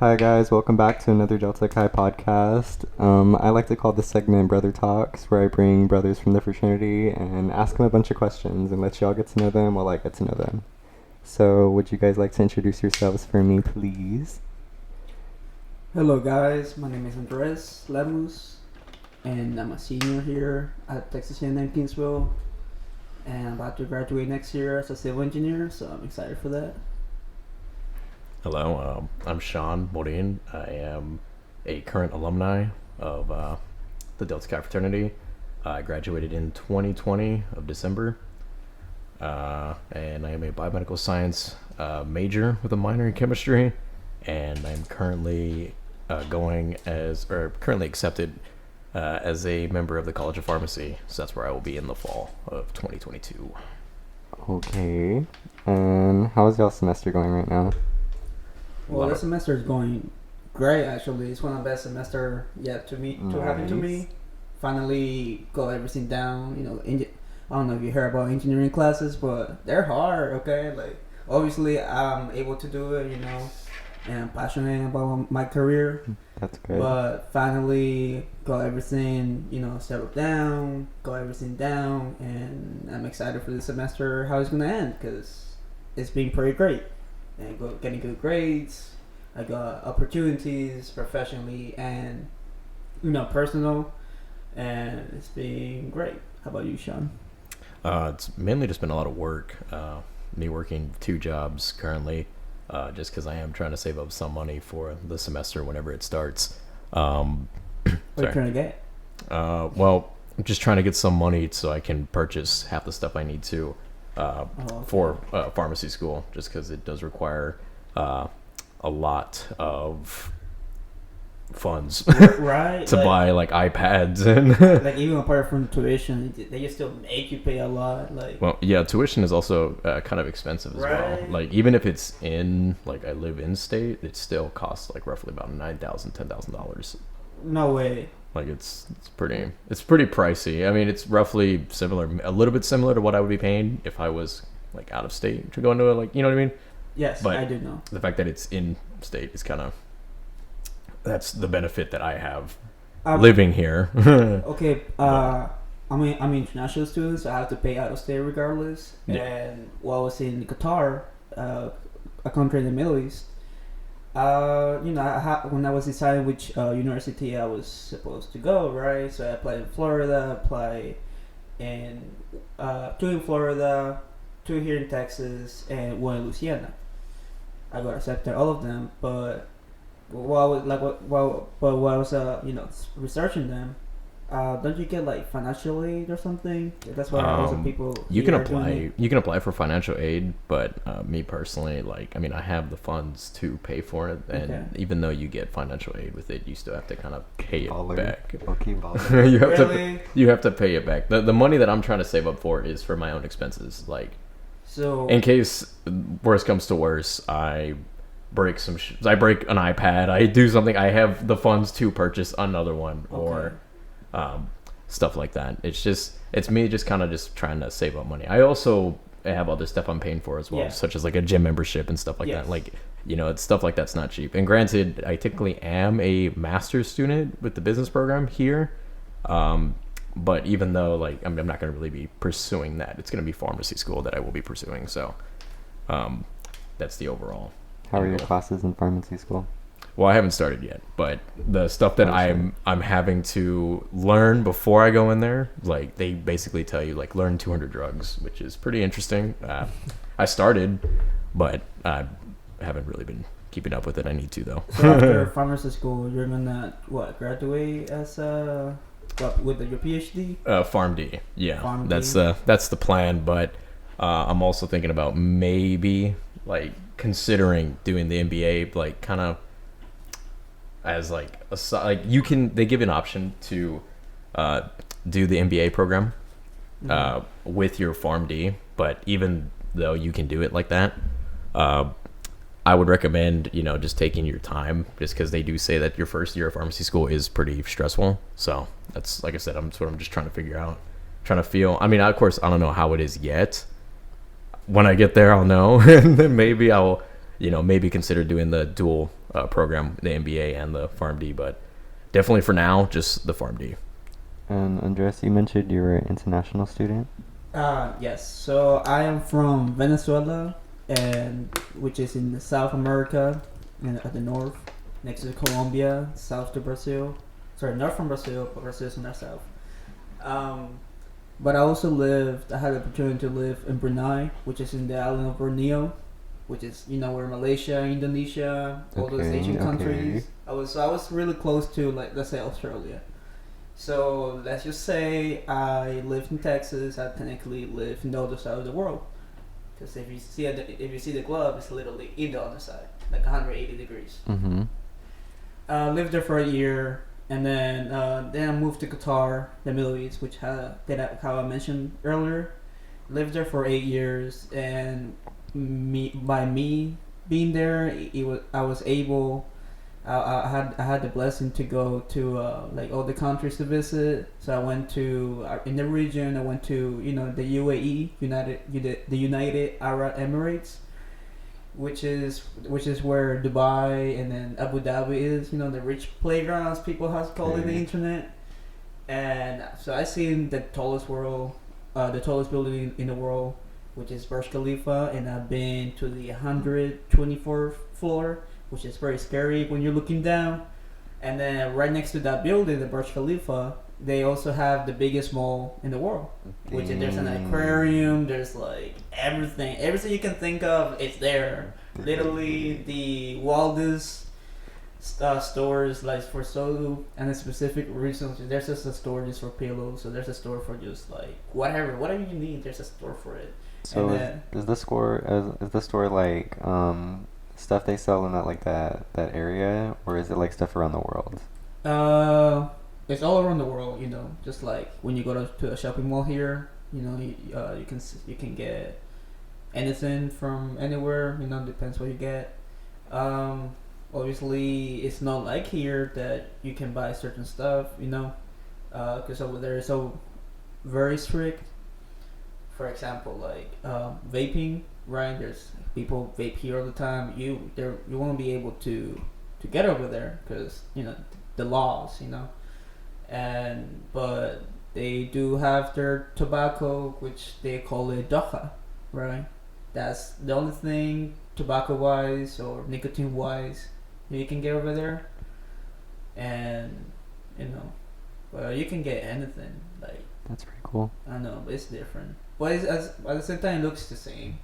Hi guys, welcome back to another Delta Chi podcast. I like to call this segment Brother Talks, where I bring brothers from the fraternity and ask them a bunch of questions and let y'all get to know them while I get to know them. So, would you guys like to introduce yourselves for me, please? Hello guys, my name is Andres Lemus and I'm a senior here at Texas A&M Kingsville and I'm about to graduate next year as a civil engineer, so I'm excited for that. Hello, I'm Sean Morin. I am a current alumni of the Delta Chi fraternity. I graduated in 2020 of December, and I am a biomedical science major with a minor in chemistry, and I'm currently currently accepted as a member of the College of Pharmacy. So that's where I will be in the fall of 2022. Okay. And how is y'all semester going right now? Well, this semester is going great actually. It's one of the best semester yet to happen to me. Finally got everything down. I don't know if you heard about engineering classes, but they're hard. Okay, like obviously I'm able to do it. And I'm passionate about my career. That's good. But finally got everything, settled down, and I'm excited for the semester, how it's going to end, because it's been pretty great. And getting good grades, I got opportunities professionally and, personal, and it's been great. How about you, Sean? It's mainly just been a lot of work. Me working 2 jobs currently. Just because I am trying to save up some money for the semester whenever it starts. What are you trying to get? Well, I'm just trying to get some money so I can purchase half the stuff I need to for pharmacy school, just because it does require a lot of funds right to buy like iPads and like even apart from tuition, they just still make you pay a lot. Well, yeah, tuition is also kind of expensive as well. Like even if it's in like I live in state, it still costs like roughly about $9,000, $10,000. No way. Like it's pretty pricey. I mean, it's roughly a little bit similar to what I would be paying if I was like out of state to go into it. Like, you know what I mean? Yes, but I do know. The fact that it's in state is kind of, that's the benefit that I have living here. Okay, I'm international student, so I have to pay out of state regardless. Yeah. And while I was in Qatar, a country in the Middle East, when I was deciding which university I was supposed to go, right? So I applied in Florida, in 2 in Florida, 2 here in Texas, and 1 in Louisiana. I got accepted all of them, but while I was researching them, don't you get like financial aid or something? That's why also people you can apply for financial aid, but me personally, like, I mean, I have the funds to pay for it, and even though you get financial aid with it, you still have to kind of pay it back. You have to pay it back. The money that I'm trying to save up for is for my own expenses, like, so in case worst comes to worst, I break I break an iPad, I do something, I have the funds to purchase another one, or stuff like that. It's me just kind of just trying to save up money. I also have other stuff I'm paying for as well, such as like a gym membership and stuff like that. Like, it's stuff like that's not cheap. And granted, I technically am a master's student with the business program here, but even though like I'm not going to really be pursuing that, it's going to be pharmacy school that I will be pursuing. So that's the overall. How are your classes in pharmacy school? Well, I haven't started yet, but the stuff that I'm having to learn before I go in there, like they basically tell you like learn 200 drugs, which is pretty interesting. I started, but I haven't really been keeping up with it. I need to though. So after pharmacy school, you're gonna graduate as with your PhD? PharmD, yeah. PharmD. That's the plan, but I'm also thinking about maybe like considering doing the MBA, like kind of as like they give an option to do the MBA program with your PharmD, but even though you can do it like that, I would recommend just taking your time, just because they do say that your first year of pharmacy school is pretty stressful. So that's, like I said, I'm just trying to figure out, trying to feel. I mean, of course, I don't know how it is yet. When I get there, I'll know, and then maybe I'll maybe consider doing the dual program, the MBA and the PharmD, but definitely for now, just the PharmD. And Andres, you mentioned you were an international student. Yes. So I am from Venezuela, and which is in the South America, and at the north, next to Colombia, south to Brazil. Sorry, north from Brazil, but Brazil is in the south. But I also I had the opportunity to live in Brunei, which is in the island of Borneo, which is where Malaysia, Indonesia, all those Asian countries. I was really close to, like, let's say Australia. So let's just say I lived in Texas. I technically live in the other side of the world, because if you see the globe, it's literally in the other side, like 180 degrees. Mm-hmm. Lived there for a year, and then I moved to Qatar, the Middle East, which how I mentioned earlier. Lived there for 8 years, and by me being there, I was able. I had the blessing to go to like all the countries to visit. So I went to in the region. I went to the UAE, the United Arab Emirates, which is where Dubai and then Abu Dhabi is. The rich playgrounds people have called it the internet. And so I seen the tallest building in the world, which is Burj Khalifa, and I've been to the 124th floor, which is very scary when you're looking down. And then right next to that building, the Burj Khalifa, they also have the biggest mall in the world, which is, there's an aquarium, there's like everything you can think of, it's there. Literally the wildest stores, like for Solu and a specific reason. There's just a store just for pillows, so there's a store for just like whatever you need, there's a store for it. So is the store like stuff they sell in that area, or is it like stuff around the world? It's all around the world, just like when you go to a shopping mall here, you can get anything from anywhere, depends what you get. Obviously it's not like here that you can buy certain stuff, because over there is so very strict. For example, like vaping, right? There's people vape here all the time. You won't be able to get over there because the laws, but they do have their tobacco, which they call it doha, right? That's the only thing tobacco wise or nicotine wise you can get over there, and but you can get anything. Like, that's pretty cool. I know, but it's different. But at the same time, it looks the same.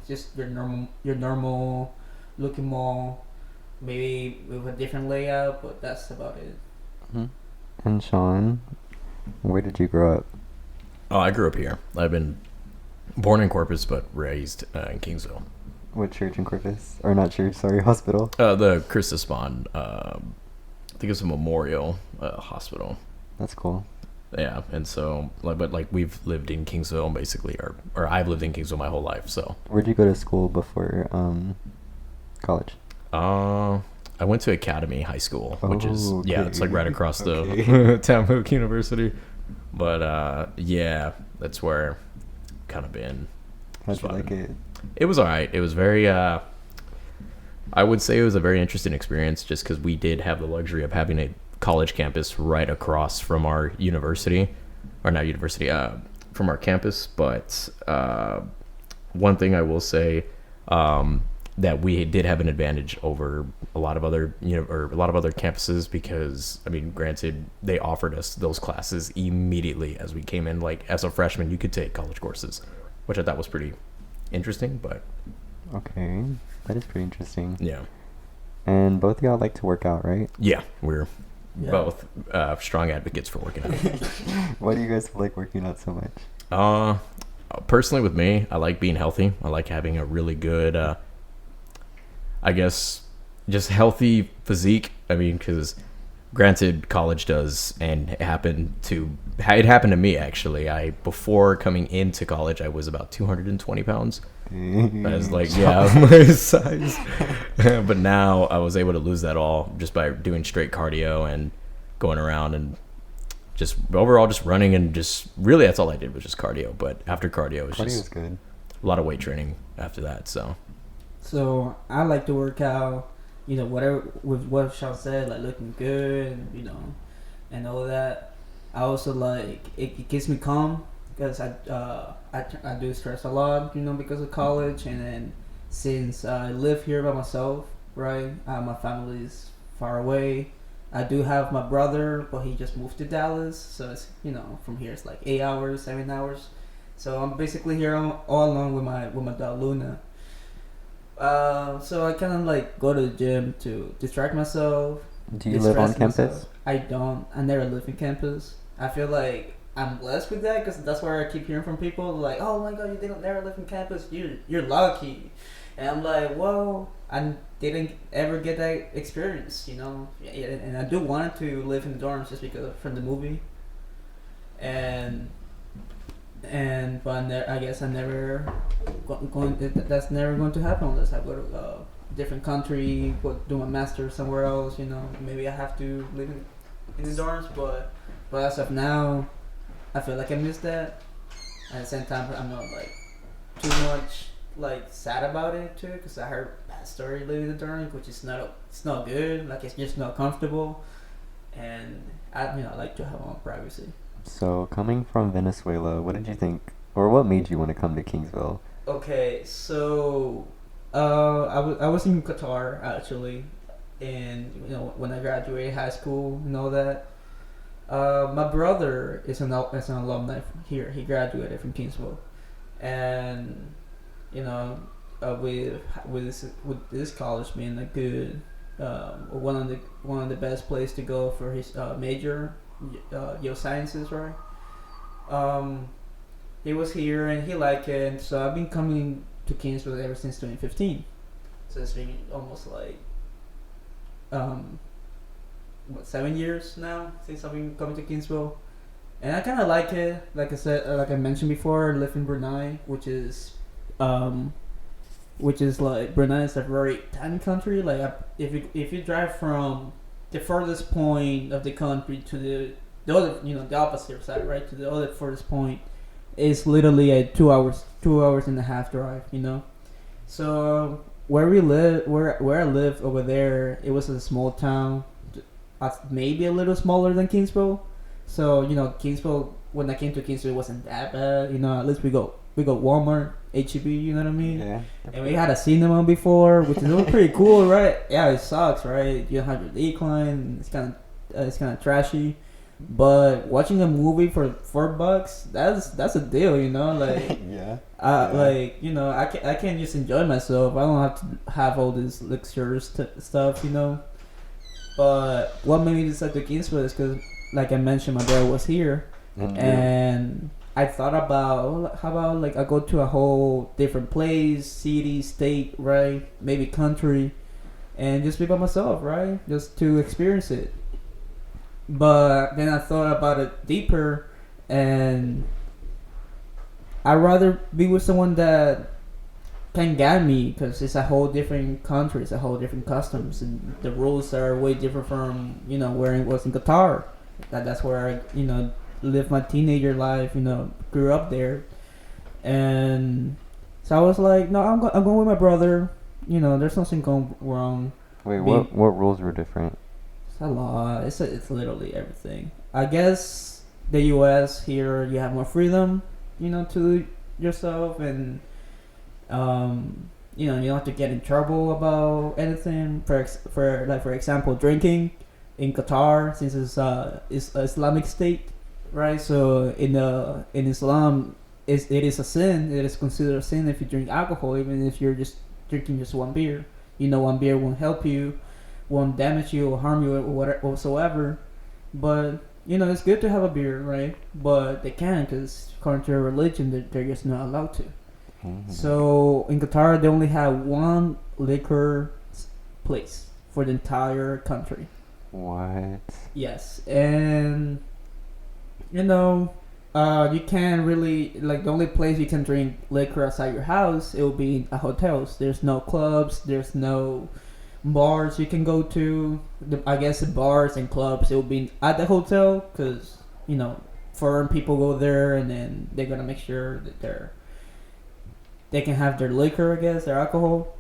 Just your normal looking mall, maybe with a different layout, but that's about it. Mm-hmm. And Sean, where did you grow up? Oh, I grew up here. I've been born in Corpus, but raised in Kingsville. What church in Corpus? Or not church, sorry, hospital? The Christus Bond. I think it's a memorial hospital. That's cool. Yeah, and so, we've lived in Kingsville basically, or I've lived in Kingsville my whole life, so. Where'd you go to school before college? I went to Academy High School, which is, it's like right across the Tamhook University. But, that's where I've kind of been. How'd you like it? It was alright. It was very, I would say it was a very interesting experience just because we did have the luxury of having a college campus right across from our university, or not university, from our campus. But one thing I will say, that we did have an advantage over a lot of other campuses, because granted, they offered us those classes immediately as we came in. Like, as a freshman, you could take college courses, which I thought was pretty interesting. But okay, that is pretty interesting. Yeah. And both of y'all like to work out, right? Yeah, we're both strong advocates for working out. Why do you guys like working out so much? Personally, with me, I like being healthy. I like having a really good, I guess, just healthy physique. Because granted, college does, and it happened to me actually. Before coming into college, I was about 220 pounds. I was like, my size. But now I was able to lose that all just by doing straight cardio and going around and just overall just running, and just really that's all I did was just cardio. But after cardio was cardio was good. A lot of weight training after that. So So I like to work out, whatever with what Sean said, like looking good, and all that. I also like it keeps me calm because I do stress a lot, because of college, and then since I live here by myself, right? My family is far away. I do have my brother, but he just moved to Dallas, so it's from here it's like 8 hours, 7 hours. So I'm basically here all alone with my dog Luna. So I kind of like go to the gym to distract myself. Do you live on campus? Myself. I don't. I never live in campus. I feel like I'm blessed with that because that's where I keep hearing from people like, "Oh my God, you didn't never live in campus. You're lucky," and I'm like, "Well, I didn't ever get that experience, And I do want to live in dorms just because from the movie, but I guess I never that's never going to happen unless I go to a different country, do my master somewhere else. Maybe I have to live in the dorms, but as of now, I feel like I missed that. At the same time, I'm not like too much like sad about it too, because I heard bad story living in the dorm, which is not good. Like it's just not comfortable, and I like to have my own privacy. So, coming from Venezuela, what did you think, or what made you want to come to Kingsville? Okay, so I was in Qatar actually, and when I graduated high school and all that. My brother is an alumni from here. He graduated from Kingsville, and with this college being a good one of the best places to go for his major, geosciences, right? He was here and he liked it, so I've been coming to Kingsville ever since 2015. So it's been almost like 7 years now since I've been coming to Kingsville, and I kind of like it. Like I said, like I mentioned before, I live in Brunei, which is like Brunei is a very tiny country. Like if you drive from the furthest point of the country to the other, the opposite side, right, to the other furthest point, is literally a 2 hours and a half drive. So where I lived over there, it was a small town. Maybe a little smaller than Kingsville, so Kingsville. When I came to Kingsville, it wasn't that bad. At least we got Walmart, HEB. You know what I mean? Yeah. And we had a cinema before, which is pretty cool, right? Yeah, it sucks, right? You don't have your decline. It's kind of trashy. But watching a movie for $4, that's a deal, Like yeah. Like I can just enjoy myself. I don't have to have all this luxurious stuff, But what made me decide to Kingsville is because, like I mentioned, my brother was here, and I thought about how about like I go to a whole different place, city, state, right? Maybe country, and just be by myself, right? Just to experience it. But then I thought about it deeper, and I'd rather be with someone that can guide me, because it's a whole different country, it's a whole different customs, and the rules are way different from where it was in Qatar. That's where I lived my teenager life, grew up there, and so I was like, no, I'm going with my brother. There's nothing going wrong. Wait, what rules were different? It's a lot. It's literally everything. I guess the U.S. here, you have more freedom, to yourself, and you don't have to get in trouble about anything. For example, drinking in Qatar, since it's Islamic State, right? So in Islam, it is a sin. It is considered a sin if you drink alcohol, even if you're just drinking just one beer. One beer won't help you, won't damage you or harm you or whatsoever. But it's good to have a beer, right? But they can't, because according to their religion, they're just not allowed to. Mm-hmm. So in Qatar, they only have one liquor place for the entire country. What? Yes, and you can't really, like, the only place you can drink liquor outside your house, it will be at hotels. There's no clubs, there's no bars you can go to. I guess the bars and clubs, it will be at the hotel, because foreign people go there, and then they're gonna make sure that they can have their liquor, I guess, their alcohol.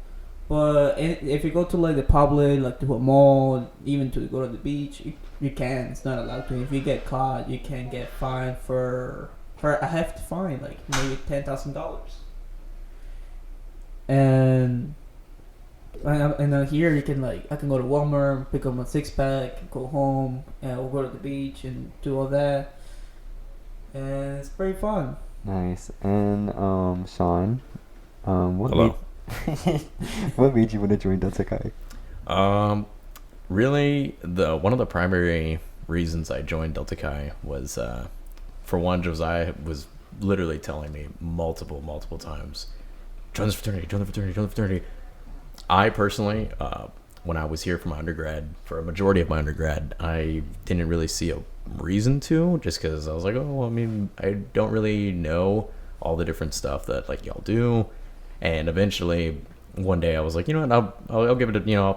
But if you go to like the public, like to a mall, even to go to the beach, you can. It's not allowed to. If you get caught, you can get fined for a hefty fine, like maybe $10,000. And here you can I can go to Walmart, pick up my 6-pack, go home, and we'll go to the beach and do all that. And it's pretty fun. Nice. And Sean, what Hello. what made you want to join Delta Chi? Really, one of the primary reasons I joined Delta Chi was, for one, Josiah was literally telling me multiple times, join the fraternity. I personally, when I was here for my undergrad, for a majority of my undergrad, I didn't really see a reason to, just because I was like, oh, I mean, I don't really know all the different stuff that like y'all do. And eventually, one day I was like, you know what, I'll give it a, I'm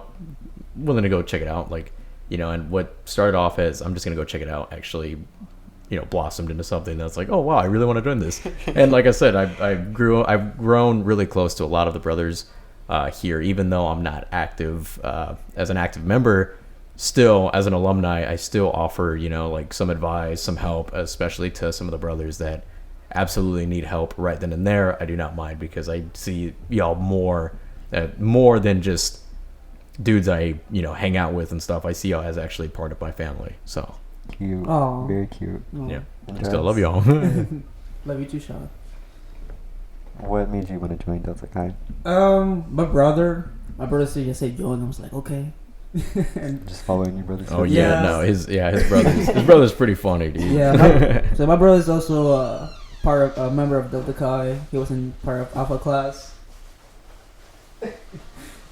willing to go check it out. Like, and what started off as I'm just going to go check it out actually, blossomed into something that's like, oh, wow, I really want to join this. And like I said, I've grown really close to a lot of the brothers here, even though I'm not active as an active member. Still, as an alumni, I still offer, like some advice, some help, especially to some of the brothers that absolutely need help right then and there. I do not mind, because I see y'all more than just dudes I hang out with and stuff. I see y'all as actually part of my family. So cute. Oh, very cute. Yeah, I still love y'all. Love you too, Sean. What made you want to join Delta Chi? My brother said just say join. I was like, okay. And just following your brother's. Oh yeah, no, his brother's pretty funny, dude. Yeah, so my brother's also a member of Delta Chi. He was in part of Alpha class.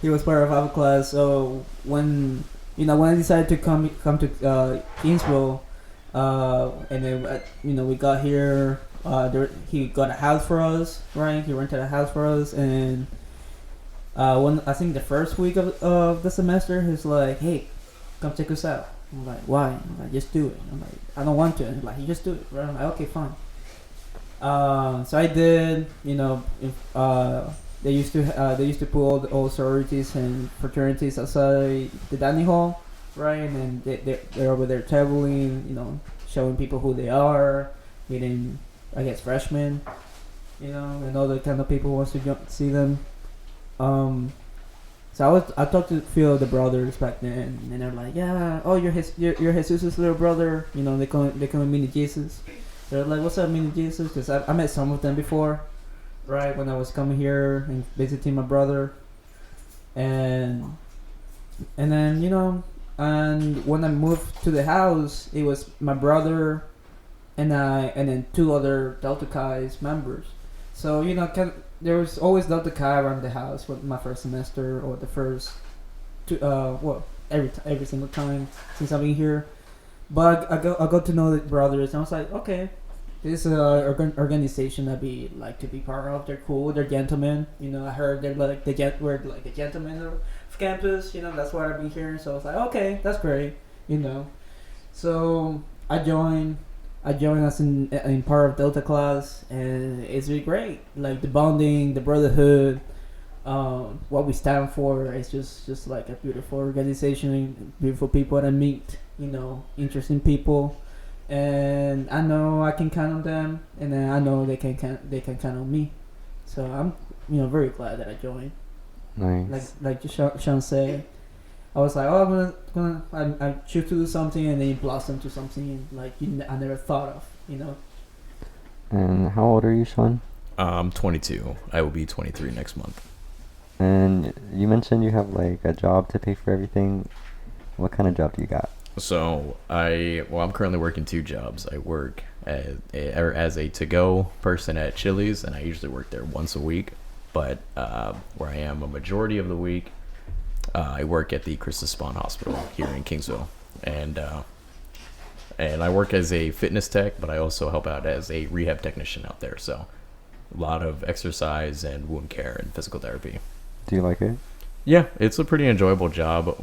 He was part of Alpha class. So when I decided to come to Kingsville, and then we got here. He got a house for us, right? He rented a house for us, and I think the first week of the semester, he's like, "Hey, come check us out." I'm like, "Why?" I'm like, "Just do it." I'm like, "I don't want to." And he's like, "You just do it." Right? I'm like, "Okay, fine." So I did. They used to put all sororities and fraternities outside the dining hall, right? And then they're over there tabling, showing people who they are, meeting, I guess, freshmen, and all the kind of people who wants to see them. So I talked to a few of the brothers back then, and they're like, "Yeah, oh, you're Jesus' little brother." They call him Mini Jesus. They're like, "What's up, Mini Jesus?" Because I met some of them before, right, when I was coming here and visiting my brother, and then and when I moved to the house, it was my brother and then 2 other Delta Chi's members. So there was always Delta Chi around the house for my first semester, or the first every single time since I've been here. But I got to know the brothers, and I was like, okay, this is an organization I'd be like to be part of. They're cool. They're gentlemen. I heard they're like we're like the gentlemen of campus. That's what I've been hearing. So I was like, okay, that's great. So I joined us in part of Delta class, and it's really great. Like the bonding, the brotherhood, what we stand for. It's just like a beautiful organization, beautiful people that I meet. Interesting people, and I know I can count on them, and then I know they can count on me. So I'm very glad that I joined. Nice. Like Sean said, I was like, oh, I choose to do something, and then it blossomed to something like I never thought of. And how old are you, Sean? I'm 22. I will be 23 next month. And you mentioned you have like a job to pay for everything. What kind of job do you got? So I'm currently working 2 jobs. I work as a to-go person at Chili's, and I usually work there once a week. But where I am a majority of the week, I work at the Christus Spawn Hospital here in Kingsville, and I work as a fitness tech, but I also help out as a rehab technician out there. So a lot of exercise and wound care and physical therapy. Do you like it? Yeah, it's a pretty enjoyable job.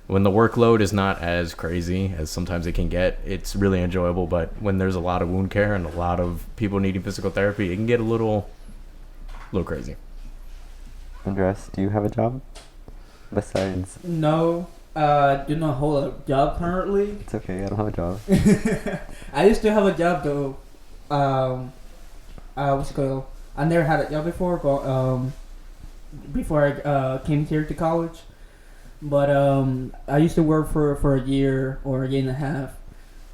When the workload is not as crazy as sometimes it can get, it's really enjoyable. But when there's a lot of wound care and a lot of people needing physical therapy, it can get a little crazy. Andres, do you have a job? Besides... No, do not hold a job currently. It's okay, I don't have a job. I used to have a job though. What's it called? I never had a job before, but before I came here to college. But I used to work for a year or a year and a half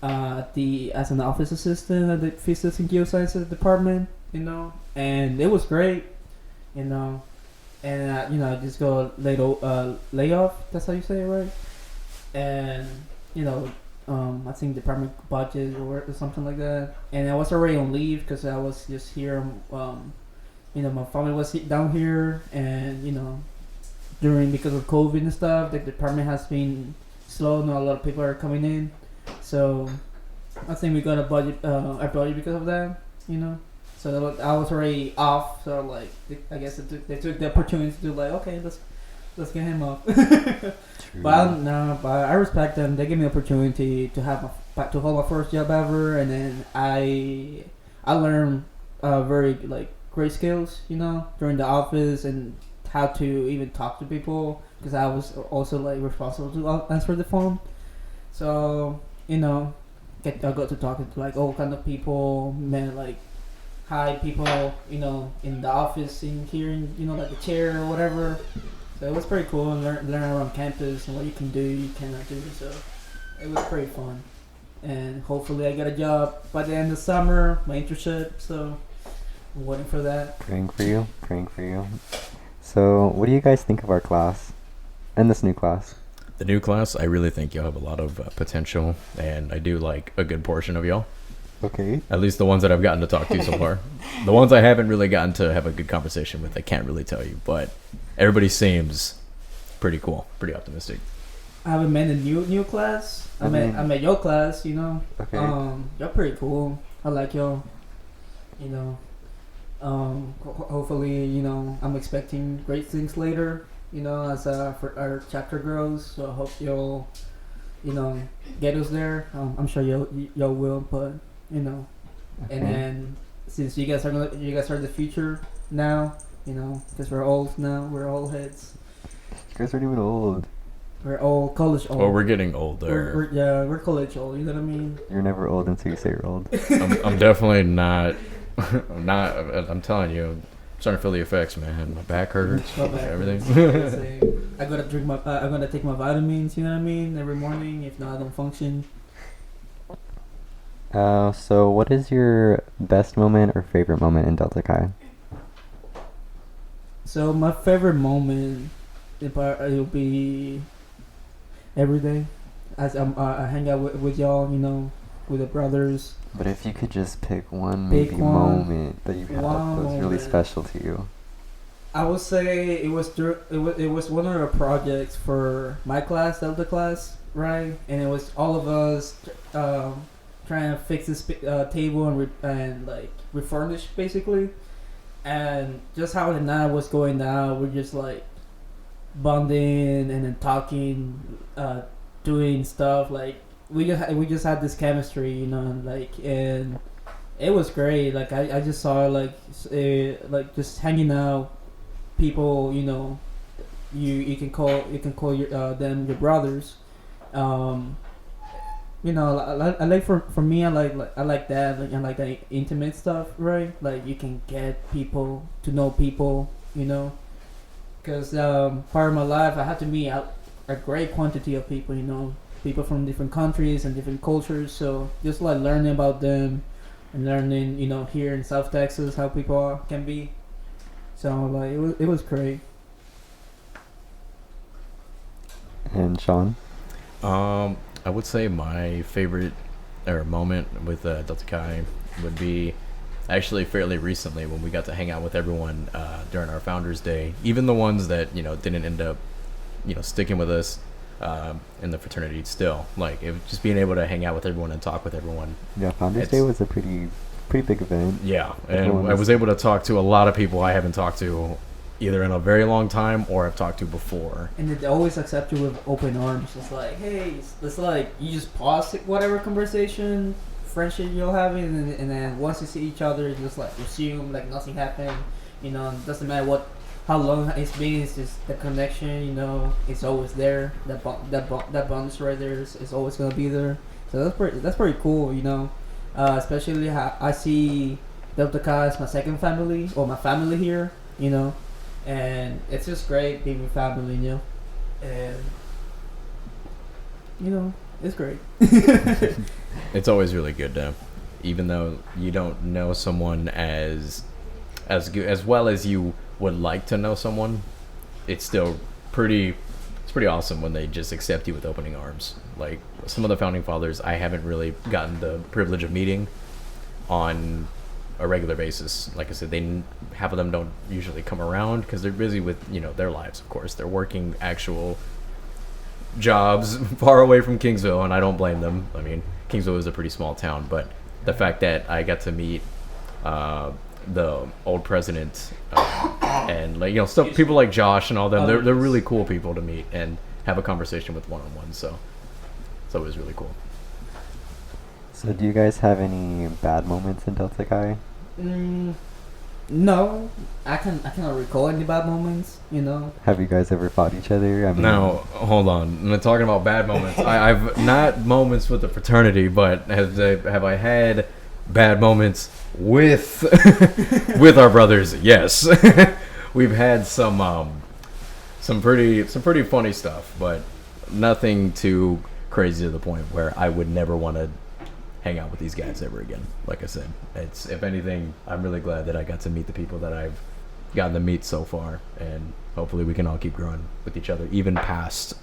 as an office assistant at the Physics and Geosciences department, and it was great, and I just go layoff. That's how you say it, right? And I think department budget or something like that. And I was already on leave because I was just here. My family was down here, and because of COVID and stuff, the department has been slow. Not a lot of people are coming in, so I think we got a budget because of that. So I was already off. So like, I guess they took the opportunity to do like, okay, let's get him off. But I respect them. They gave me the opportunity to hold my first job ever, and then I learned very great skills, during the office and how to even talk to people because I was also responsible to answer the phone. So I got to talk to all kind of people, man, hi people, in the office in here, the chair or whatever. So it was pretty cool and learn around campus and what you can do, you cannot do. So it was pretty fun. And hopefully I get a job by the end of summer, my internship. So I'm waiting for that. Praying for you. So what do you guys think of our class and this new class? The new class, I really think y'all have a lot of potential, and I do like a good portion of y'all. Okay. At least the ones that I've gotten to talk to so far. The ones I haven't really gotten to have a good conversation with, I can't really tell you. But everybody seems pretty cool, pretty optimistic. I haven't met a new class. I met your class, Okay. Y'all pretty cool. I like y'all. Hopefully, I'm expecting great things later, as our chapter grows. So I hope you'll, get us there. I'm sure y'all will, but and then since you guys are the future now, because we're old now, we're old heads. You guys aren't even old. We're old, college old. Well, we're getting older. We're college old. You know what I mean? You're never old until you say you're old. I'm definitely not. I'm telling you, I'm starting to feel the effects, man. My back hurts. Everything. I gotta I'm gonna take my vitamins. You know what I mean? Every morning. If not, I don't function. So what is your best moment or favorite moment in Delta Chi? So my favorite moment, it'll be every day, as I hang out with y'all, with the brothers. But if you could just pick one moment that you had that was really special to you. I would say it was one of the projects for my class, Delta class, right? And it was all of us trying to fix this table and refurnish basically. And just how the night was going down, we're just bonding and then talking, doing stuff we just had this chemistry, and it was great. I just saw just hanging out, people, you can call them your brothers. I like for me, I like that. I like that intimate stuff, right? You can get people to know people, because part of my life I had to meet a great quantity of people, people from different countries and different cultures. So just learning about them and learning, here in South Texas how people can be. So it was great. And Sean? I would say my favorite moment with Delta Chi would be actually fairly recently when we got to hang out with everyone during our Founders Day. Even the ones that didn't end up sticking with us in the fraternity still. It was just being able to hang out with everyone and talk with everyone. Yeah, Founders Day was a pretty big event. Yeah, and I was able to talk to a lot of people I haven't talked to either in a very long time or I've talked to before. And they always accept you with open arms. It's hey, it's you just pause whatever conversation, friendship you're having, and then once you see each other, you just resume like nothing happened. It doesn't matter how long it's been. It's just the connection, it's always there. That bond is right there. Is always gonna be there. So that's pretty cool, especially how I see Delta Chi as my second family or my family here, and it's just great being with family, and it's great. It's always really good to, even though you don't know someone as good as well as you would like to know someone, it's still pretty awesome when they just accept you with opening arms. Like some of the founding fathers I haven't really gotten the privilege of meeting on a regular basis. Like I said, half of them don't usually come around because they're busy with their lives. Of course, they're working actual jobs far away from Kingsville, and I don't blame them. I mean, Kingsville is a pretty small town, but the fact that I got to meet the old president and stuff, people like Josh and all them, they're really cool people to meet and have a conversation with one-on-one. So it was really cool. So do you guys have any bad moments in Delta Chi? No, I cannot recall any bad moments. Have you guys ever fought each other? I mean, no, hold on. I'm not talking about bad moments. I've not moments with the fraternity, but have I had bad moments with with our brothers? Yes, we've had some pretty funny stuff, but nothing too crazy to the point where I would never want to hang out with these guys ever again. Like I said, it's, if anything, I'm really glad that I got to meet the people that I've gotten to meet so far, and hopefully we can all keep growing with each other, even past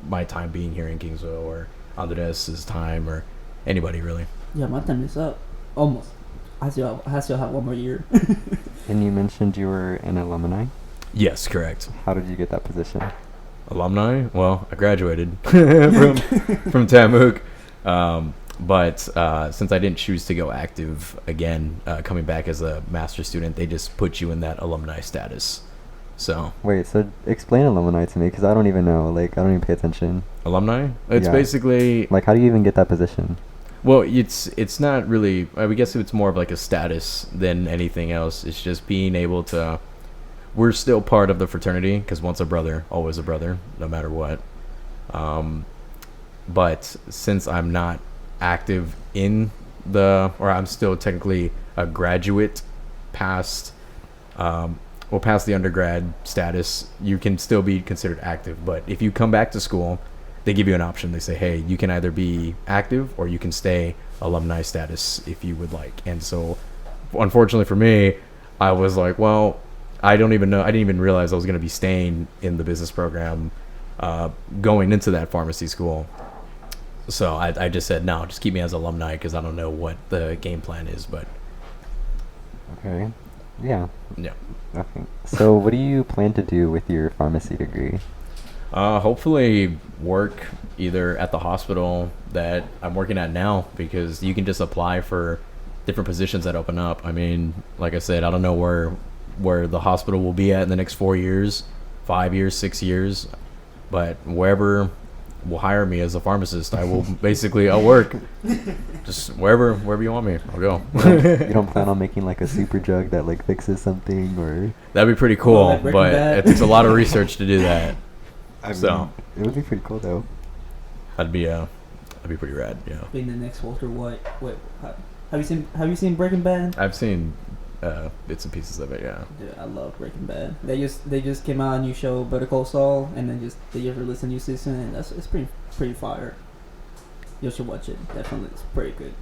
my time being here in Kingsville or Andres' time or anybody really. Yeah, my time is up. Almost. I still have one more year. And you mentioned you were an alumni? Yes, correct. How did you get that position? Alumni? Well, I graduated from Tamuk. But since I didn't choose to go active again, coming back as a master's student, they just put you in that alumni status. So wait, so explain alumni to me, because I don't even know. Like, I don't even pay attention. Alumni? It's basically like, how do you even get that position? Well, it's not really. I guess it's more of like a status than anything else. It's just being able to. We're still part of the fraternity because once a brother, always a brother, no matter what. But since I'm not active in or I'm still technically a graduate past the undergrad status, you can still be considered active. But if you come back to school, they give you an option. They say, hey, you can either be active or you can stay alumni status if you would like. And so unfortunately for me, I was like, well, I didn't even realize I was going to be staying in the business program going into that pharmacy school. So I just said, no, just keep me as alumni because I don't know what the game plan is. But okay. Yeah. Yeah. Okay. So what do you plan to do with your pharmacy degree? Hopefully work either at the hospital that I'm working at now, because you can just apply for different positions that open up. I mean, like I said, I don't know where the hospital will be at in the next 4 years, 5 years, 6 years, but wherever will hire me as a pharmacist, I will I'll work just wherever you want me, I'll go. You don't plan on making like a super drug that like fixes something, or that'd be pretty cool, but it takes a lot of research to do that. I mean, it would be pretty cool though. That'd be pretty rad, yeah. Being the next Walter White. Wait, have you seen Breaking Bad? I've seen bits and pieces of it, yeah. Dude, I love Breaking Bad. They just came out a new show, Better Call Saul, and then they just released a new season, and it's pretty fire. You should watch it. Definitely, it's pretty good.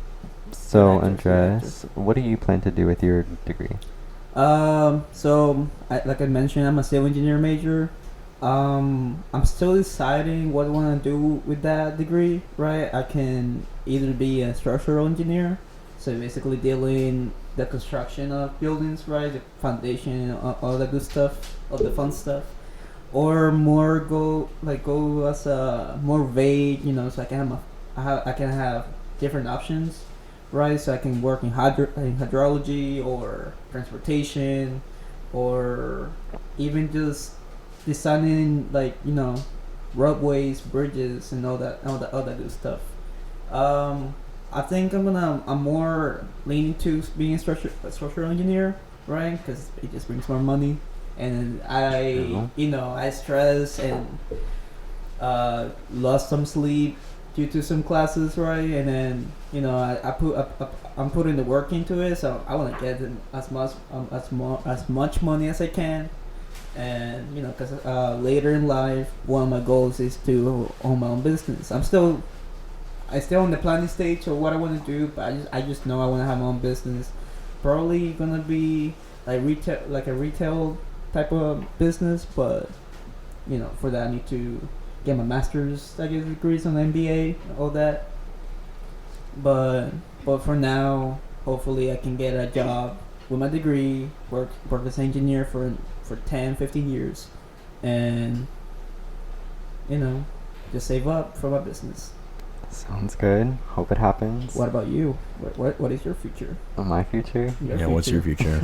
So, Andres, what do you plan to do with your degree? So like I mentioned, I'm a civil engineer major. I'm still deciding what I want to do with that degree. Right, I can either be a structural engineer, so basically dealing the construction of buildings, right, the foundation, all the good stuff, all the fun stuff, or more go as a more vague, so I can have different options, right? So I can work in hydrology or transportation, or even just designing roadways, bridges, and all that good stuff. I think I'm more leaning to being a structural engineer, right? Because it just brings more money. and I stress and lost some sleep due to some classes, right? And then I'm putting the work into it, so I want to get as much money as I can. And because later in life, one of my goals is to own my own business. I still in the planning stage of what I want to do, but I just know I want to have my own business. Probably gonna be like a retail type of business, but for that I need to get my master's, degrees on MBA, all that. But for now, hopefully I can get a job with my degree, work as an engineer for 10, 15 years, and just save up for my business. Sounds good. Hope it happens. What about you? What is your future? My future? What's your future?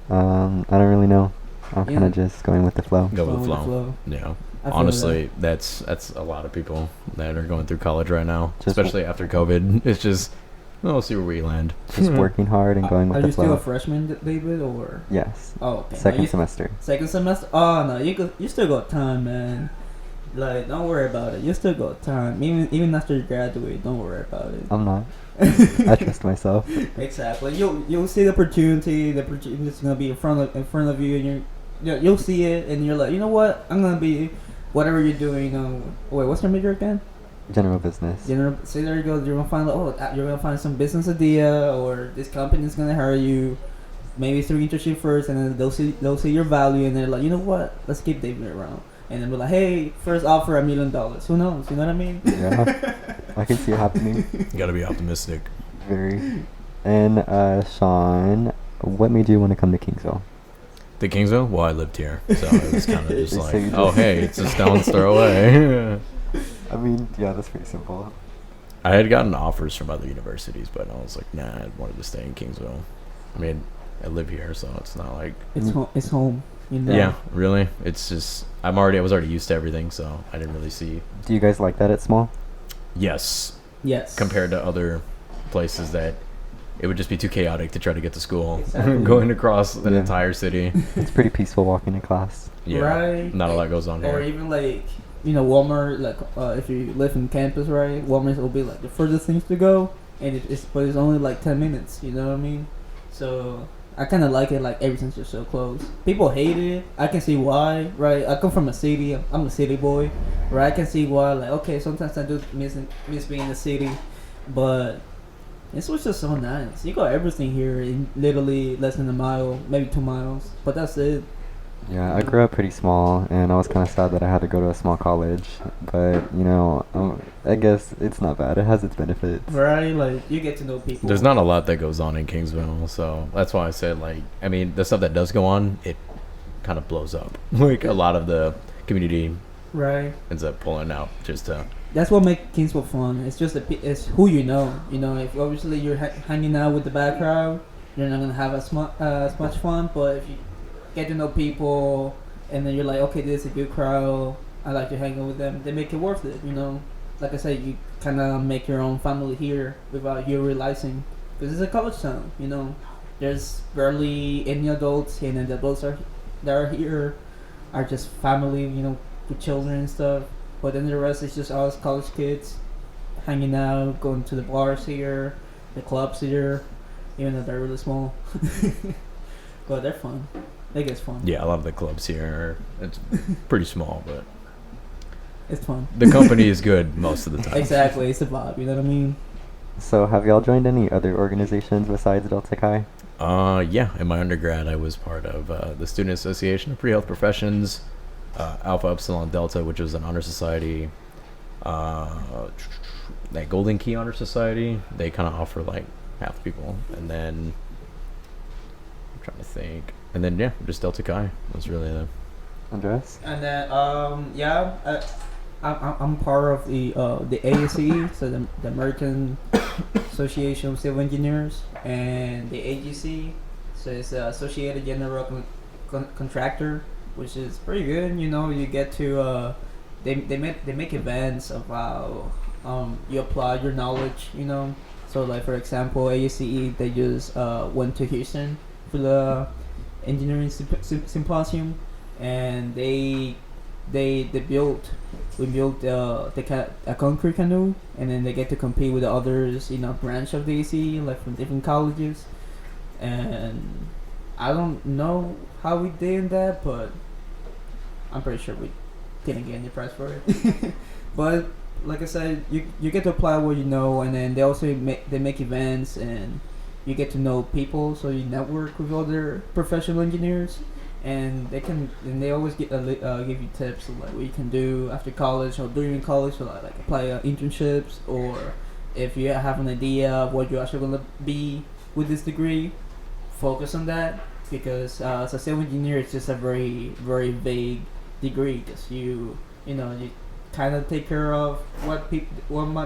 I don't really know. I'm kind of just going with the flow. Go with the flow. Yeah. Honestly, that's a lot of people that are going through college right now, especially after COVID. It's just, we'll see where we land. Just working hard and going with the flow. Are you still a freshman, David, or? Yes. Oh, okay. Second semester. Second semester? Oh, no, you still got time, man. Like, don't worry about it. You still got time. Even after you graduate, don't worry about it. I'm not. I trust myself. Exactly. You'll see the opportunity. The opportunity is gonna be in front of you, and you'll see it, and you're like, you know what? I'm gonna be whatever you're doing. Wait, what's your major again? General business. See, there you go. You're gonna find you're gonna find some business idea, or this company is gonna hire you. Maybe through internship first, and then they'll see your value, and they're like, you know what? Let's keep David around. And then we're like, hey, first offer $1 million. Who knows? You know what I mean? Yeah, I can see it happening. You gotta be optimistic. Very. And Sean, what made you want to come to Kingsville? To Kingsville? Well, I lived here, so it was kind of just like, oh hey, it's a stone's throw away. I mean, yeah, that's pretty simple. I had gotten offers from other universities, but I was like, nah, I wanted to stay in Kingsville. I mean, I live here, so it's not like it's home. Yeah, really. It's just I was already used to everything, so I didn't really see. Do you guys like that it's small? Yes. Compared to other places that it would just be too chaotic to try to get to school. Exactly. Going across an entire city. It's pretty peaceful walking to class. Yeah. Right. Not a lot goes on here. Or even like Walmart. Like if you live in campus, right? Walmart will be like the furthest things to go, and it's only like 10 minutes. You know what I mean? So I kind of like it, like everything's just so close. People hate it. I can see why, right? I come from a city. I'm a city boy, right? I can see why. Like, okay, sometimes I do miss being in the city, but this was just so nice. You got everything here in literally less than a mile, maybe 2 miles, but that's it. Yeah, I grew up pretty small, and I was kind of sad that I had to go to a small college. But I guess it's not bad. It has its benefits. Right, like you get to know people. There's not a lot that goes on in Kingsville, so that's why I said the stuff that does go on, it kind of blows up. Like a lot of the community, right, ends up pulling out just to. That's what makes Kingsville fun. It's just it's who you know. If obviously you're hanging out with the bad crowd, you're not gonna have as much fun. But if you get to know people, and then you're like, okay, this is a good crowd, I like to hang out with them, they make it worth it, Like I said, you kind of make your own family here without you realizing, because it's a college town, There's barely any adults, and then the adults that are here are just family, with children and stuff, but then the rest is just us college kids hanging out, going to the bars here, the clubs here, even though they're really small. But they're fun. I think it's fun. Yeah, a lot of the clubs here, it's pretty small, but it's fun. The company is good most of the time. Exactly, it's a vibe, you know what I mean? So have y'all joined any other organizations besides Delta Chi? Yeah, in my undergrad I was part of the Student Association of Pre-Health Professions, Alpha Epsilon Delta, which was an honor society, that Golden Key Honor Society, they kind of offer like half people, and then I'm trying to think. And then just Delta Chi was really the. Andres? And then I'm part of the ASE, so the American Association of Civil Engineers, and the AGC, so it's the Associated General Contractor, which is pretty good. You get to they make events of how you apply your knowledge. So like for example, ASE they just went to Houston for the engineering symposium, and we built a concrete canoe, and then they get to compete with the others in a branch of the AC, like from different colleges. And I don't know how we did in that, but I'm pretty sure we didn't get any prize for it. But like I said, you get to apply what you know, and then they also make events, and you get to know people, so you network with other professional engineers, and they always give you tips of like what you can do after college or during college, so like apply internships, or if you have an idea of what you're actually gonna be with this degree, focus on that, because as a civil engineer, it's just a very very vague degree, because you kind of take care of what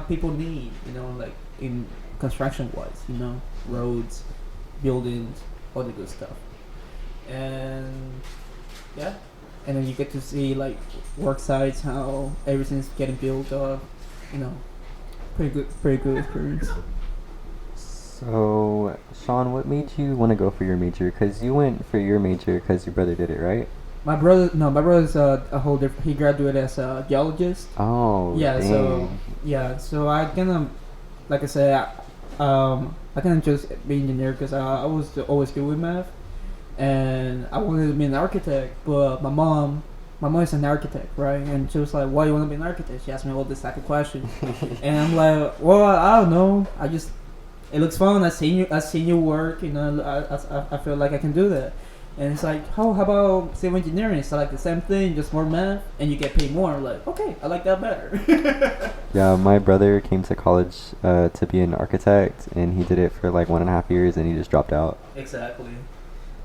people need, like in construction wise, roads, buildings, all the good stuff. And yeah, and then you get to see like work sites, how everything's getting built up, pretty good experience. So, Sean, what made you want to go for your major? Because you went for your major because your brother did it, right? My brother's a whole different. He graduated as a geologist. Oh, yeah. dang. So I kind like I said, I kind of chose being engineer because I was always good with math, and I wanted to be an architect. But my mom is an architect, right? And she was like, "Why do you want to be an architect?" She asked me all this type of questions, and I'm like, "Well, I don't know. It looks fun. I seen you work. I feel like I can do that." And it's like, how about civil engineering? It's like the same thing, just more math, and you get paid more. I'm like, okay, I like that better. Yeah, my brother came to college to be an architect, and he did it for like 1.5 years, and he just dropped out. Exactly.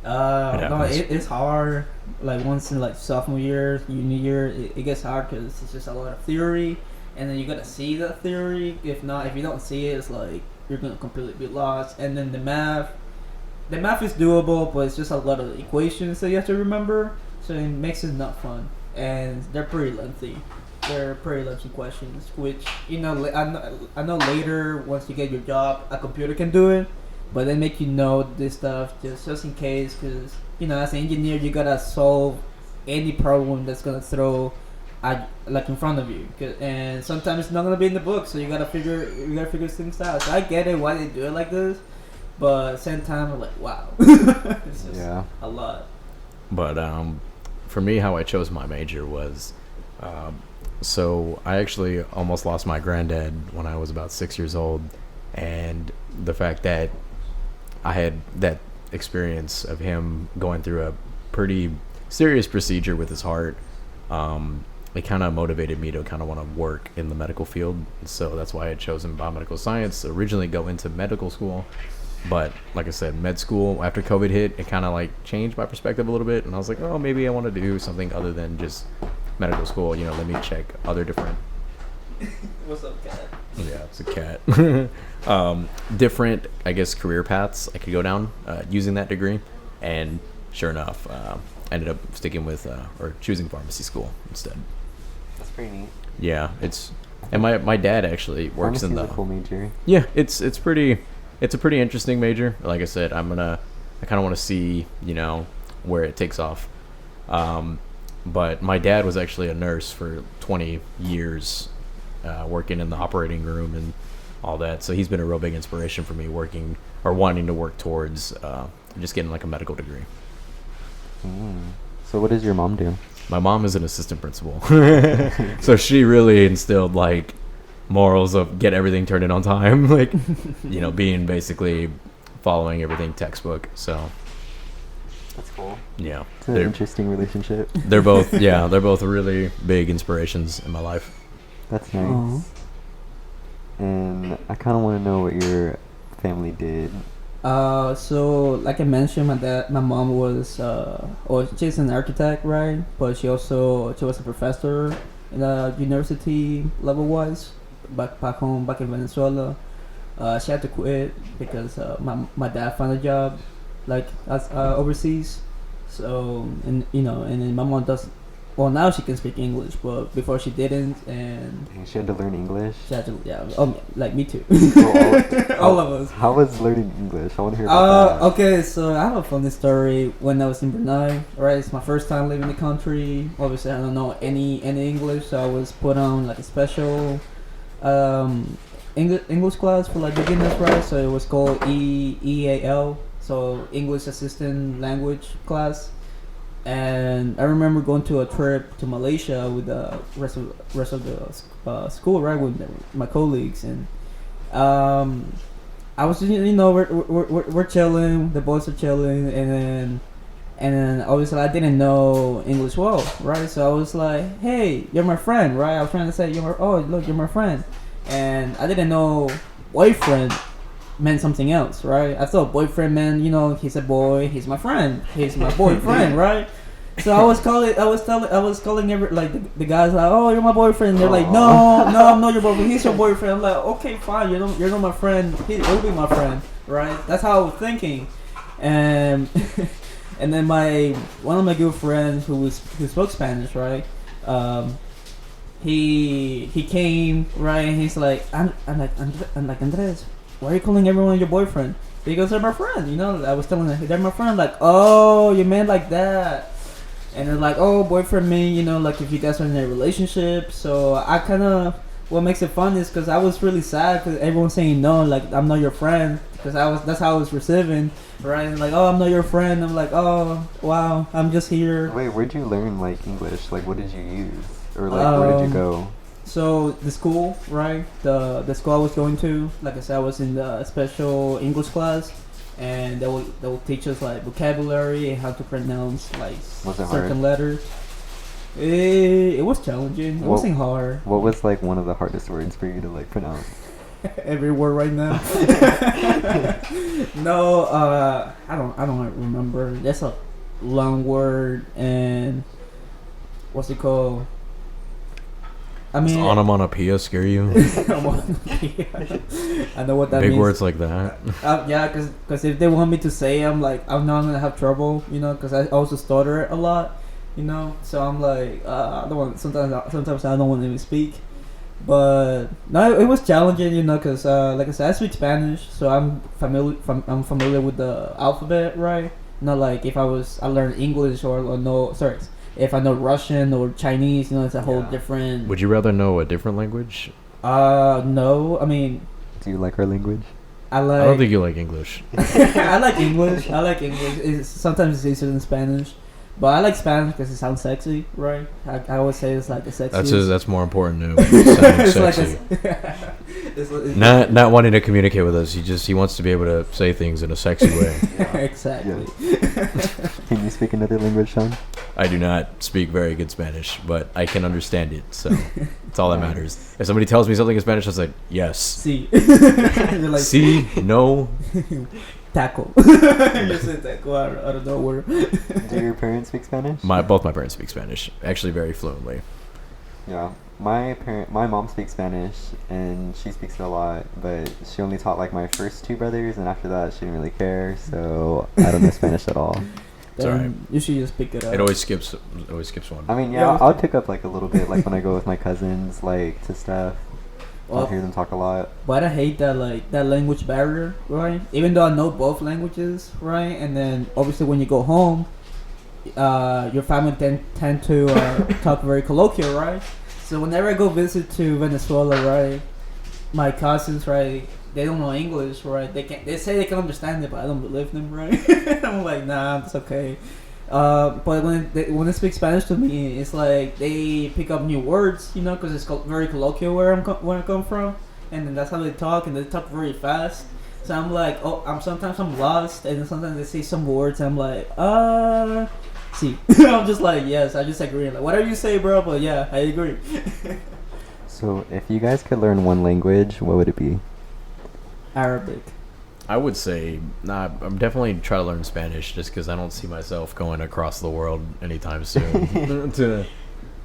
It's hard. Like once in like sophomore year, junior year, it gets hard because it's just a lot of theory, and then you gotta see that theory. If you don't see it, it's like you're gonna completely be lost. And then the math is doable, but it's just a lot of equations that you have to remember, so it makes it not fun. And they're pretty lengthy. They're pretty lengthy questions, which I know later once you get your job, a computer can do it, but they make you know this stuff just in case, because as an engineer you gotta solve any problem that's gonna throw like in front of you, and sometimes it's not gonna be in the book, so you gotta figure things out. So I get it why they do it like this. But at the same time, I'm like, wow. It's just a lot. But for me, how I chose my major was, so I actually almost lost my granddad when I was about 6 years old. And the fact that I had that experience of him going through a pretty serious procedure with his heart, it kind of motivated me to kind of want to work in the medical field. So that's why I had chosen biomedical science, originally go into medical school. But like I said, med school, after COVID hit, it kind of like changed my perspective a little bit. And I was like, oh, maybe I want to do something other than just medical school. Let me check other different... What's up, cat? Yeah, it's a cat. Different, I guess, career paths I could go down using that degree. And sure enough, I ended up sticking with or choosing pharmacy school instead. That's pretty neat. Yeah, and my dad actually works in the... Pharmacy's a cool major. Yeah, it's a pretty interesting major. Like I said, I kind of want to see, where it takes off. But my dad was actually a nurse for 20 years, working in the operating room and all that. So he's been a real big inspiration for me working or wanting to work towards just getting like a medical degree. So what does your mom do? My mom is an assistant principal. So she really instilled like morals of get everything turned in on time, like being basically following everything textbook. So that's cool. Yeah, it's an interesting relationship. They're both really big inspirations in my life. That's nice. Aww. And I kind of want to know what your family did. So like I mentioned, my mom was she's an architect, right? But she was a professor in the university level wise. Back home, back in Venezuela. She had to quit because my dad found a job like as overseas. So and then my mom does Well, now she can speak English, but before she didn't, and Dang, she had to learn English. she had to, yeah, like me too. Well, All of us. How was learning English? I want to hear about that. Okay, so I have a funny story. When I was in Brunei, right, it's my first time leaving the country. Obviously, I don't know any English, so I was put on like a special English class for like beginners, right? So it was called EAL, so English Assistant Language class. And I remember going to a trip to Malaysia with the rest of the school, right, with my colleagues, and I was just, we're chilling, the boys are chilling, and then obviously I didn't know English well, right? So I was like, hey, you're my friend, right? I was trying to say you're my friend, and I didn't know boyfriend meant something else, right? I thought boyfriend meant, he's a boy, he's my friend, he's my boyfriend, right? So I was calling every, like, the guys like, oh, you're my boyfriend. They're like, no, I'm not your boyfriend. He's your boyfriend. I'm like, okay, fine. You're not my friend. He'll be my friend, right? That's how I was thinking, and and then one of my good friends who spoke Spanish, right? He came, right, and he's like, I'm like Andres, why are you calling everyone your boyfriend? Because they're my friend, I was telling them they're my friend. Like, oh, you meant like that. And they're like, oh, boyfriend mean, like if you guys are in a relationship. So I kind of, what makes it fun is because I was really sad because everyone's saying no, like, I'm not your friend, because that's how I was receiving, right? And like, oh, I'm not your friend. I'm like, oh, wow, I'm just here. Wait, where'd you learn like English? Like, what did you use, or like where did you go? So the school, right? The school I was going to, like I said, I was in the special English class. And they will teach us like vocabulary and how to pronounce like certain letters. It was challenging. It wasn't hard. What was like one of the hardest words for you to like pronounce? Every word right now. No, I don't remember. That's a long word, and what's it called? I mean, does onomatopoeia scare you? I know what that means. Big means. words like that. Yeah, because if they want me to say, I'm like, I'm not gonna have trouble, because I also stutter a lot, So I'm like, I don't want. Sometimes I don't want to even speak. But no, it was challenging, because like I said, I speak Spanish, so I'm familiar with the alphabet, right? Not like if I learned English or no, sorry. If I know Russian or Chinese, it's a whole different. Would you rather know a different language? No. I mean, do you like our language? I don't think you like English. I like English. Sometimes it's easier than Spanish, but I like Spanish because it sounds sexy, right? I always say it's like the sexiest. That's more important too. It's sexy. Not wanting to communicate with us. He wants to be able to say things in a sexy way. Exactly. Yes. Can you speak another language, Sean? I do not speak very good Spanish, but I can understand it, so it's all that matters. If somebody tells me something in Spanish, I was like, yes. Sí. You're like, sí, no. Taco. You said taco out of nowhere. Do your parents speak Spanish? Both my parents speak Spanish, actually very fluently. Yeah. My mom speaks Spanish, and she speaks it a lot, but she only taught like my first two brothers, and after that she didn't really care, so I don't know Spanish at all. It's alright. You should just pick it up. It always skips one. I mean, I'll pick up like a little bit, like when I go with my cousins, like to stuff. I'll hear them talk a lot. But I hate that language barrier, right? Even though I know both languages, right? And then obviously when you go home, your family tend to talk very colloquial, right? So whenever I go visit to Venezuela, right, my cousins, right, they don't know English, right? They say they can understand it, but I don't believe them, right? I'm like, nah, it's okay. But when they speak Spanish to me, it's like they pick up new words, because it's very colloquial where I come from, and then that's how they talk, and they talk very fast. So I'm like, sometimes I'm lost, and then sometimes they say some words, and I'm like, see. I'm just like, yes, I just agree. Like, whatever you say, bro, but yeah, I agree. So if you guys could learn one language, what would it be? Arabic. I would say, I'm definitely trying to learn Spanish just because I don't see myself going across the world anytime soon.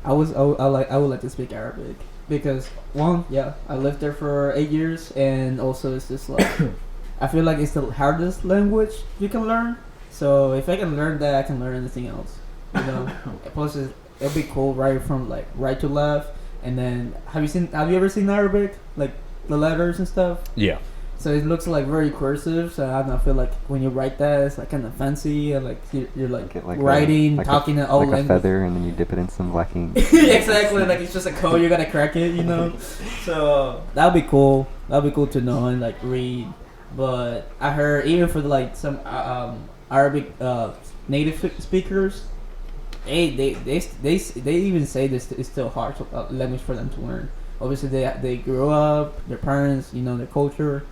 I would like to speak Arabic because I lived there for 8 years, and also it's just like I feel like it's the hardest language you can learn. So if I can learn that, I can learn anything else. Plus, it'll be cool right from like right to left. And then have you ever seen Arabic, like the letters and stuff? Yeah. So it looks like very cursive. So I don't feel like when you write that, it's like kind of fancy. And like you're like writing, talking in all like language. a feather, and then you dip it in some black ink. Exactly. Like it's just a code. You gotta crack it. You know. So that'd be cool. That'd be cool to know and like read. But I heard even for like some Arabic native speakers, they even say this is still hard language for them to learn. Obviously, they grew up, their parents, you know, their culture.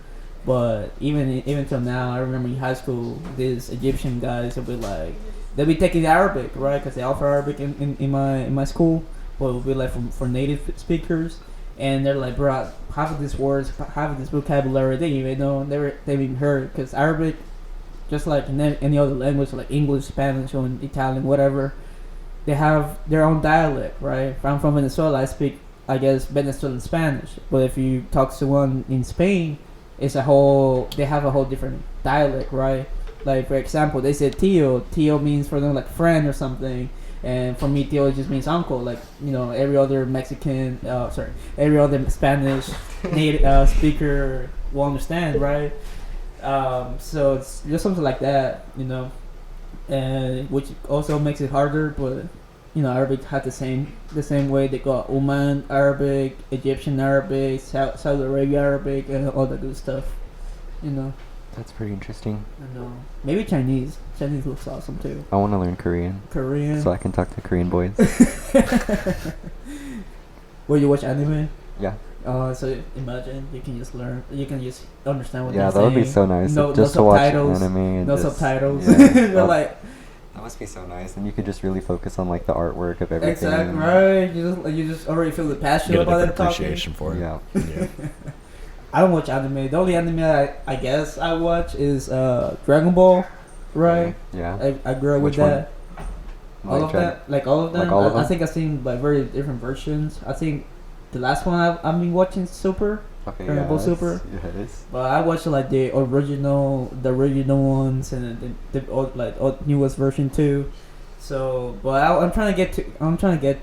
But even till now, I remember in high school, these Egyptian guys they'll be taking Arabic, right? Because they offer Arabic in my school, but it'll be like for native speakers, and they're like, bro, half of these words, half of this vocabulary, they even know, they've even heard, because Arabic, just like in any other language, like English, Spanish, or Italian, whatever, they have their own dialect, right? If I'm from Venezuela, I speak, I guess, Venezuelan Spanish, but if you talk to someone in Spain, they have a whole different dialect, right? Like, for example, they say tío. Tío means for them like friend or something. And for me, tío just means uncle. Like, you know, every other every other Spanish native speaker will understand, right? So it's just something like that, you know, and which also makes it harder. But you know, Arabic had the same way. They got Oman Arabic, Egyptian Arabic, Saudi Arabia Arabic, and all that good stuff. You know. That's pretty interesting. I know. Maybe Chinese. Chinese looks awesome too. I want to learn Korean. So I can talk to Korean boys. Will you watch anime? Yeah. So imagine you can just learn. You can just understand what they're saying. Yeah, that would be so nice. No just to watch subtitles. anime and no just, subtitles. Yeah. They're like. That must be so nice, and you could just really focus on like the artwork of everything. Exactly right. You just already feel the passion about it. Appreciation for it. Yeah. Yeah. I don't watch anime. The only anime I guess I watch is Dragon Ball, right? Yeah. I grew up with that. All of that, like all of them. Like all of them? I think I've seen like very different versions. I think the last one I've been watching is Super. Okay. Dragon Ball Super. Yes. But I watched like the original ones and the newest version too. So, but I'm trying to get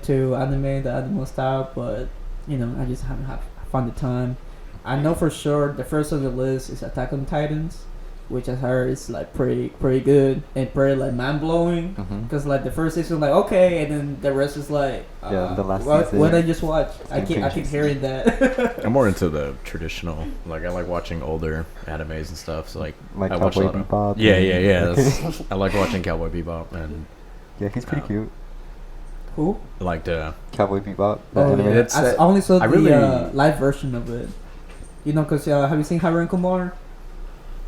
to anime, the anime style, but you know, I just haven't found the time. I know for sure the first on the list is Attack on Titans, which I heard is like pretty good and pretty like mind blowing. Because like the first season like okay, and then the rest is like the last season. What I just watched, I keep hearing that. I'm more into the traditional. Like I like watching older animes and stuff. So like I watch Cowboy Bebop. Yeah. I like watching Cowboy Bebop and. Yeah, he's pretty cute. Who? I like the Cowboy Bebop. Yeah. I only saw the live version of it. You know, cause have you seen Haru Kumar?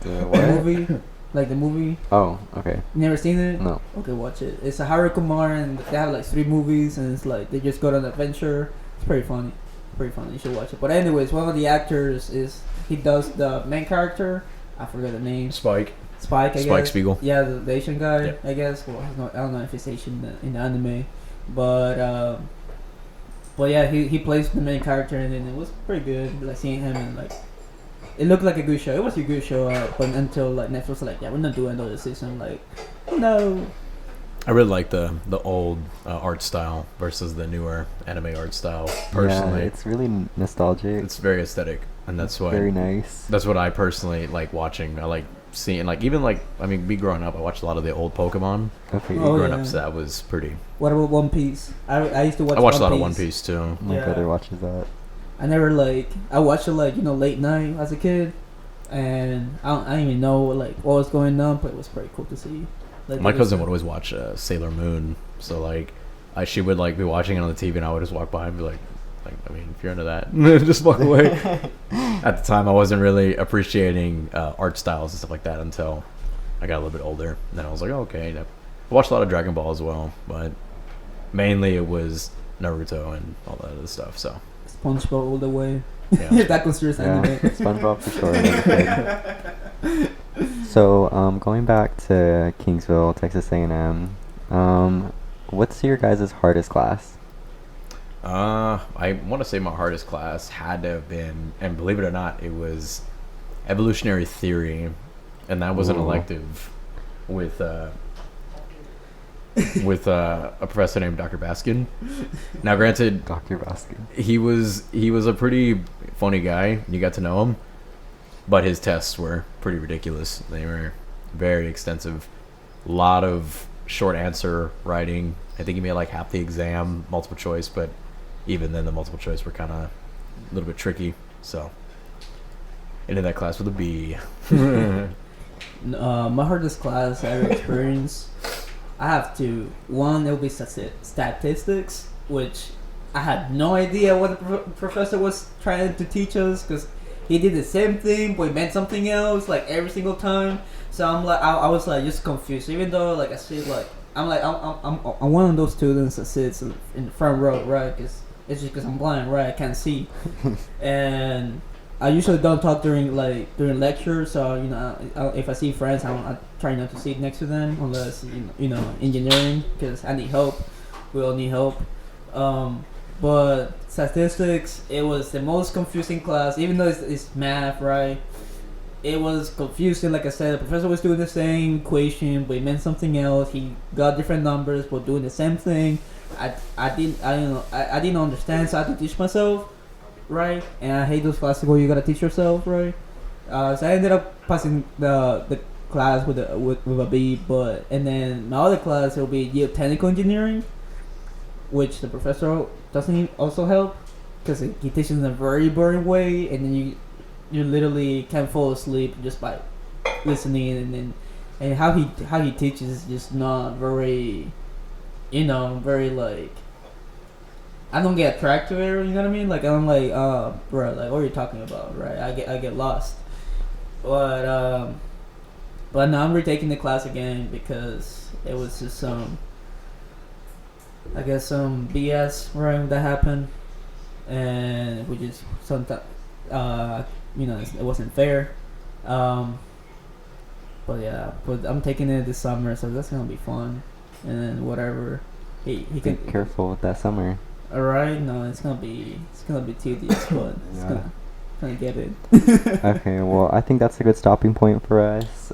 The movie, like the movie. Oh, okay. You never seen it? No. Okay, watch it. It's a Haru Kumar, and they have like 3 movies, and it's like they just go on an adventure. It's pretty funny. You should watch it. But anyways, one of the actors he does the main character. I forgot the name. Spike, I guess. Spiegel. Yeah, the Asian guy. Yep. I guess. Well, I don't know if he's Asian in the anime, but yeah, he plays the main character, and then it was pretty good. Like seeing him, and like it looked like a good show. It was a good show, but until like Netflix was like, yeah, we're not doing another season. Like, no. I really like the old art style versus the newer anime art style. Personally, yeah, it's really nostalgic. It's very aesthetic, and that's why very nice. That's what I personally like watching. I like seeing like even like me growing up, I watched a lot of the old Pokemon. Okay. Growing up, so that was pretty. What about One Piece? I used to watch. I watched a lot of One Piece too. My brother watches that. I watched it late night as a kid, and I didn't even know like what was going on, but it was pretty cool to see. Like, my cousin would always watch Sailor Moon, so like she would like be watching it on the TV, and I would just walk by and be like I mean, if you're into that, just walk away. At the time, I wasn't really appreciating art styles and stuff like that until I got a little bit older. And then I was like, oh, okay. I watched a lot of Dragon Ball as well, but mainly it was Naruto and all that other stuff. So SpongeBob all the way. Yeah. That considers anime. SpongeBob for sure. So, going back to Kingsville, Texas A&M, what's your guys' hardest class? I want to say my hardest class had to have been, and believe it or not, it was evolutionary theory, and that was an elective with with a professor named Dr. Baskin. Now, granted, Dr. Baskin. he was a pretty funny guy. You got to know him, but his tests were pretty ridiculous. They were very extensive. A lot of short answer writing. I think he made like half the exam multiple choice, but even then the multiple choice were kind of a little bit tricky. So ended that class with a B. My hardest class I ever experienced, I have to, one, it'll be statistics, which I had no idea what the professor was trying to teach us, because he did the same thing but he meant something else like every single time. So I'm like, I was like just confused, even though like I see like I'm one of those students that sits in the front row, right? Cause it's just because I'm blind, right? I can't see, and I usually don't talk during lectures. So if I see friends, I try not to sit next to them unless engineering, because I need help. We all need help. But statistics, it was the most confusing class, even though it's math, right? It was confusing. Like I said, the professor was doing the same equation, but it meant something else. He got different numbers, but doing the same thing. I didn't understand, so I had to teach myself, right? And I hate those classes where you gotta teach yourself, right? So I ended up passing the class with a B, and then my other class will be geotechnical engineering, which the professor doesn't also help, because he teaches in a very boring way, and then you literally can't fall asleep just by listening, and how he teaches is just not very, very like, I don't get attracted to it, you know what I mean? Like I'm like, bro, like what are you talking about, right? I get lost, but now I'm retaking the class again because it was just I guess some BS right that happened, and we just sometimes it wasn't fair. But I'm taking it this summer, so that's gonna be fun. And then whatever he can. Be careful with that summer. All right, no, it's gonna be tedious, but it's gonna get it. Okay, well, I think that's a good stopping point for us.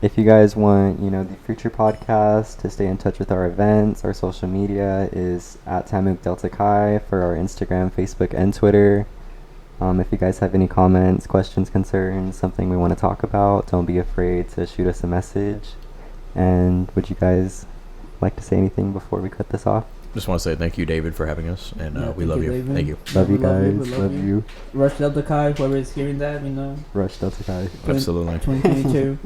If you guys want, the future podcast to stay in touch with our events, our social media is at Tamuk Delta Chi for our Instagram, Facebook, and Twitter. If you guys have any comments, questions, concerns, something we want to talk about, don't be afraid to shoot us a message. And would you guys like to say anything before we cut this off? Just want to say thank you, David, for having us, and we love you. David. Thank you. Love you guys. Love you. Rush Delta Chi, whoever is hearing that, Rush Delta Chi. Absolutely. 2022.